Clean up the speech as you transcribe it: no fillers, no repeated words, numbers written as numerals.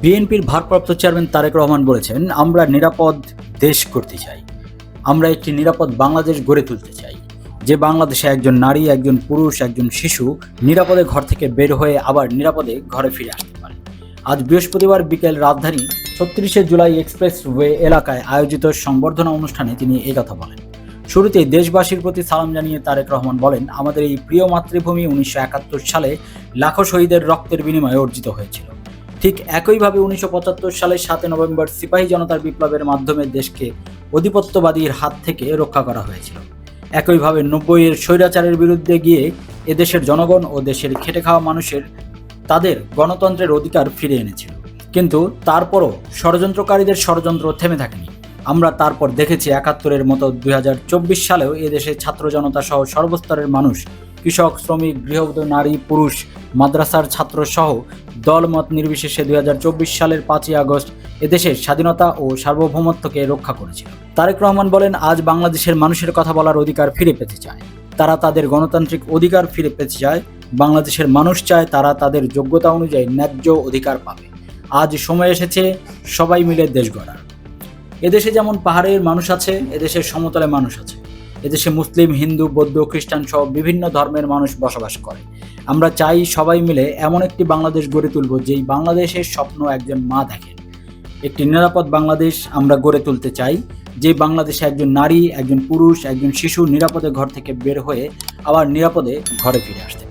বিএনপির ভারপ্রাপ্ত চেয়ারম্যান তারেক রহমান বলেছেন, আমরা নিরাপদ দেশ করতে চাই। আমরা একটি নিরাপদ বাংলাদেশ গড়ে তুলতে চাই, যে বাংলাদেশে একজন নারী, একজন পুরুষ, একজন শিশু নিরাপদে ঘর থেকে বের হয়ে আবার নিরাপদে ঘরে ফিরে আসতে পারে। আজ বৃহস্পতিবার বিকেল রাজধানী ৩৬শে জুলাই এক্সপ্রেসওয়ে এলাকায় আয়োজিত সংবর্ধনা অনুষ্ঠানে তিনি এই কথা বলেন। শুরুতেই দেশবাসীর প্রতি সালাম জানিয়ে তারেক রহমান বলেন, আমাদের এই প্রিয় মাতৃভূমি ১৯৭১ সালে লাখো শহীদের রক্তের বিনিময়ে অর্জিত হয়েছিল। ঠিক একইভাবে ১৯৭৫ সালের ৭ নভেম্বর সিপাহী জনতার বিপ্লবের মাধ্যমে দেশকে আধিপত্যবাদীর হাত থেকে রক্ষা করা হয়েছিল। একইভাবে ৯০-এর স্বৈরাচারের বিরুদ্ধে গিয়ে এদেশের জনগণ ও দেশের খেটে খাওয়া মানুষের তাদের গণতন্ত্রের অধিকার ফিরে এনেছিল। কিন্তু তারপরও ষড়যন্ত্রকারীদের ষড়যন্ত্র থেমে থাকেনি। আমরা তারপর দেখেছি ৭১-এর মতো ২০২৪ সালেও এদেশে ছাত্র জনতা সহ সর্বস্তরের মানুষ, কৃষক, শ্রমিক, গৃহবধূ, নারী, পুরুষ, মাদ্রাসার ছাত্র সহ দলমত নির্বিশেষে ২০২৪ সালের ৫ই আগস্ট এদেশের স্বাধীনতা ও সার্বভৌমত্বকে রক্ষা করেছিল। তারেক রহমান বলেন, আজ বাংলাদেশের মানুষের কথা বলার অধিকার ফিরে পেতে চায়। তারা তাদের গণতান্ত্রিক অধিকার ফিরে পেতে চায়। বাংলাদেশের মানুষ চায় তারা তাদের যোগ্যতা অনুযায়ী ন্যায্য অধিকার পাবে। আজ সময় এসেছে সবাই মিলে দেশ গড়ার। এদেশে যেমন পাহাড়ের মানুষ আছে, এদেশের সমতলে মানুষ আছে। এদেশে মুসলিম, হিন্দু, বৌদ্ধ, খ্রিস্টান সহ বিভিন্ন ধর্মের মানুষ বসবাস করে। আমরা চাই সবাই মিলে এমন একটি বাংলাদেশ গড়ে তুলব, যেই বাংলাদেশের স্বপ্ন একজন মা দেখেন। একটি নিরাপদ বাংলাদেশ আমরা গড়ে তুলতে চাই, যে বাংলাদেশে একজন নারী, একজন পুরুষ, একজন শিশু নিরাপদে ঘর থেকে বের হয়ে আবার নিরাপদে ঘরে ফিরে আসতে